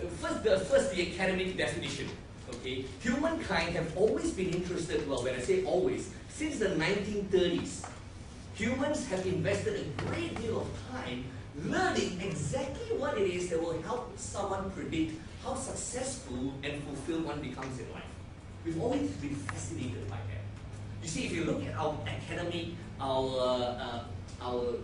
first, the academic definition. Okay, humankind have always been interested. Well, when I say always, since the 1930s, humans have invested a great deal of time learning exactly what it is that will help someone predict how successful and fulfilled one becomes in life. We've always been fascinated by that. You see, if you look at our academic, our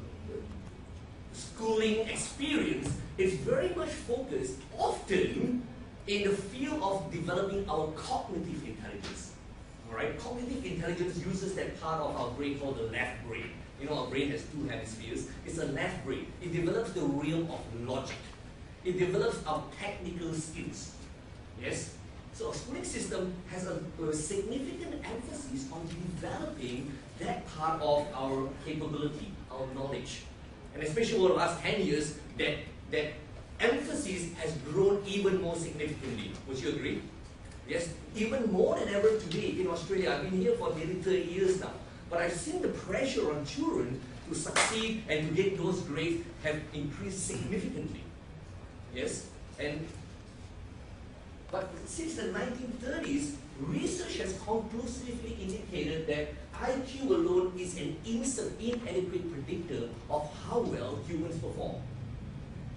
schooling experience, it's very much focused often in the field of developing our cognitive intelligence. Alright, cognitive intelligence uses that part of our brain called the left brain. You know, our brain has two hemispheres. It's a left brain. It develops the realm of logic. It develops our technical skills. Yes? So our schooling system has a significant emphasis on developing that part of our capability, our knowledge. And especially over the last 10 years, that emphasis has grown even more significantly. Would you agree? Yes? Even more than ever today in Australia. I've been here for nearly 30 years now. But I've seen the pressure on children to succeed and to get those grades have increased significantly. Yes? But since the 1930s, research has conclusively indicated that IQ alone is an inadequate predictor of how well humans perform.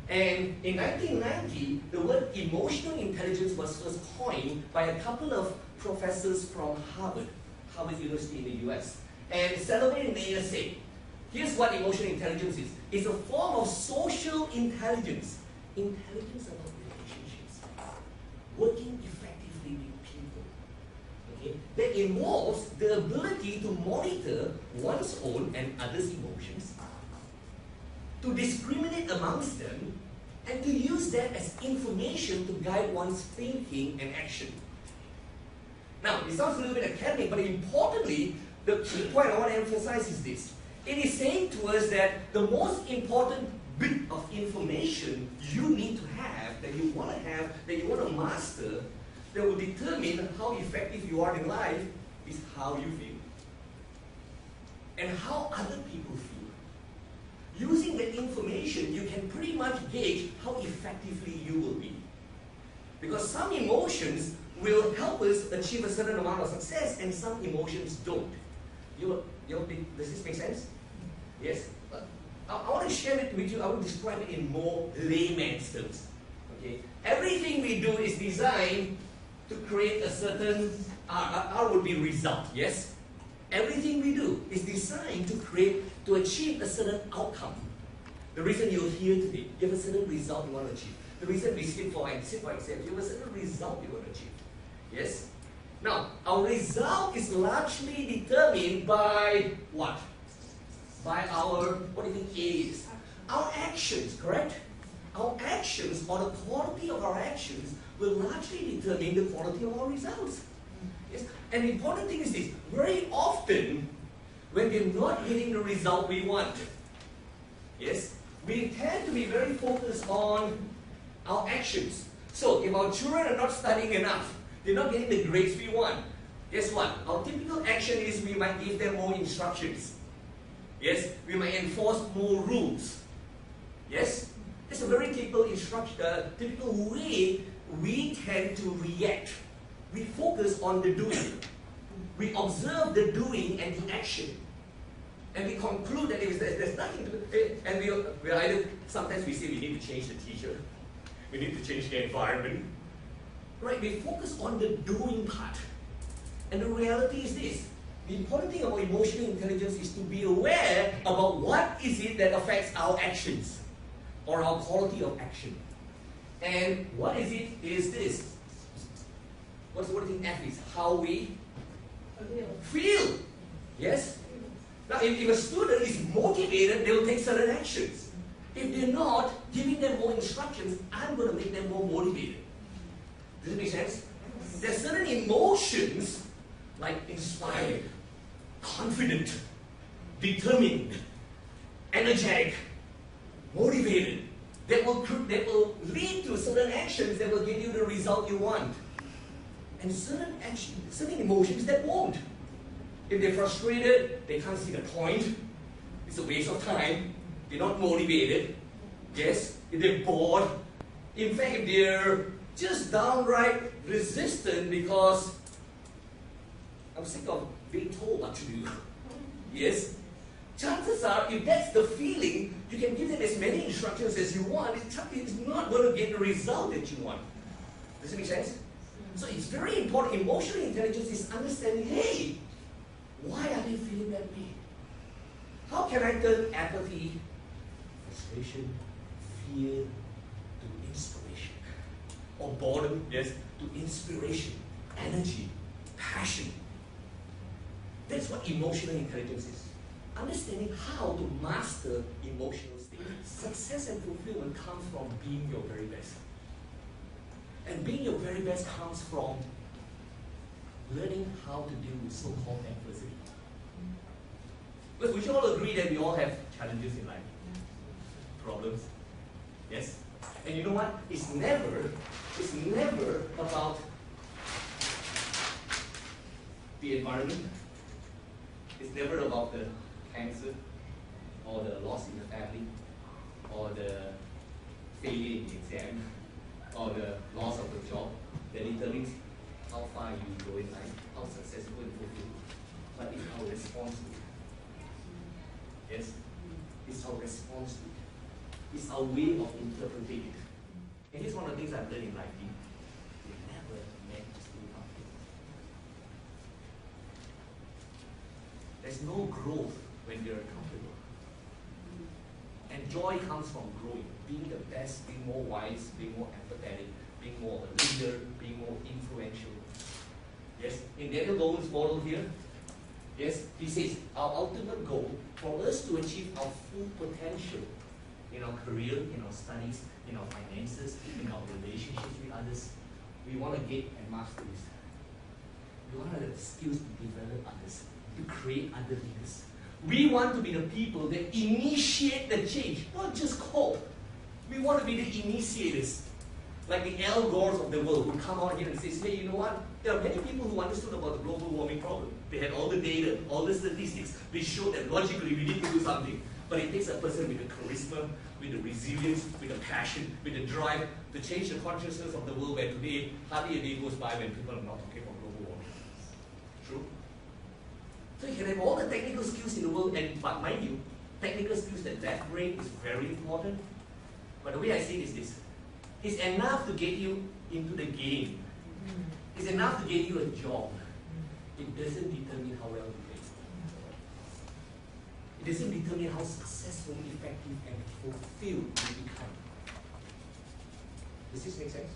And in 1990, the word emotional intelligence was first coined by a couple of professors from Harvard University in the US. And Salome and Mayer say, here's what emotional intelligence is. It's a form of social intelligence. Intelligence about relationships. Working effectively with people. Okay? That involves the ability to monitor one's own and others' emotions, to discriminate amongst them, and to use that as information to guide one's thinking and action. Now, it sounds a little bit academic, but importantly, the key point I want to emphasize is this. It is saying to us that the most important bit of information you need to have, that you want to master, that will determine how effective you are in life, is how you feel. And how other people feel. Using that information, you can pretty much gauge how effectively you will be. Because some emotions will help us achieve a certain amount of success, and some emotions don't. Does this make sense? Yes? I want to share it with you. I will describe it in more layman's terms. Okay? Everything we do is designed to create a certain, R would be result, yes? Everything we do is designed to achieve a certain outcome. The reason you're here today, you have a certain result you want to achieve. The reason we sit for exams, you have a certain result you want to achieve. Yes? Now, our result is largely determined by what? By our, what do you think A is? Our actions, correct? Our actions, or the quality of our actions, will largely determine the quality of our results. Yes? And the important thing is this, very often, when we're not getting the result we want, yes, we tend to be very focused on our actions. So, if our children are not studying enough, they're not getting the grades we want, guess what? Our typical action is we might give them more instructions. Yes? We might enforce more rules. Yes? It's a very typical way we tend to react. We focus on the doing. We observe the doing and the action. And we conclude that if there's nothing to, and we either, sometimes we say we need to change the teacher. We need to change the environment. Right? We focus on the doing part. And the reality is this. The important thing about emotional intelligence is to be aware about what is it that affects our actions or our quality of action. And what is it is this. What's the word in F is? How we feel. Yes? Now, if a student is motivated, they will take certain actions. If they're not, giving them more instructions, I'm going to make them more motivated. Does it make sense? There are certain emotions like inspired, confident, determined, energetic, motivated, that will lead to certain actions that will give you the result you want. And certain emotions that won't. If they're frustrated, they can't see the point. It's a waste of time. They're not motivated. Yes? If they're bored, In fact, if they're just downright resistant because I'm sick of being told what to do, yes, chances are, if that's the feeling, you can give them as many instructions as you want, it's not going to get the result that you want. Does it make sense? So it's very important. Emotional intelligence is understanding, hey, why are they feeling that way? How can I turn apathy, frustration, fear to inspiration? Or boredom, yes, to inspiration, energy, passion. That's what emotional intelligence is. Understanding how to master emotional state. Success and fulfillment comes from being your very best. And being your very best comes from learning how to deal with so-called adversity. Because we should all agree that we all have challenges in life. Problems. Yes? And you know what? It's never about the environment. It's never about the cancer or the loss in the family or the failure in the exam or the loss of the job that determines how far you go in life, how successful and fulfilled. But it's our response to it. Yes? It's our response to it. It's our way of interpreting it. And here's one of the things I've learned in life. You're never meant to stay comfortable. There's no growth when you're comfortable. And joy comes from growing, being the best, being more wise, being more empathetic, being more of a leader, being more influential. Yes, in Daniel Goleman's model here, yes, he says our ultimate goal for us to achieve our full potential in our career, in our studies, in our finances, in our relationships with others, we want to get and master this. We want to have the skills to develop others, to create other leaders. We want to be the people that initiate the change, not just cope. We want to be the initiators. Like the Al Gores of the world who come out here and say, hey, you know what? There are many people who understood about the global warming problem. They had all the data, all the statistics. They showed that logically we need to do something. But it takes a person with the charisma, with the resilience, with the passion, with the drive to change the consciousness of the world where today hardly a day goes by when people are not talking about global warming. True? So you can have all the technical skills in the world, but mind you, technical skills that bring is very important. But the way I see it is this. It's enough to get you into the game. It's enough to get you a job. It doesn't determine how well you play. It doesn't determine how successful, effective, and fulfilled you become. Does this make sense?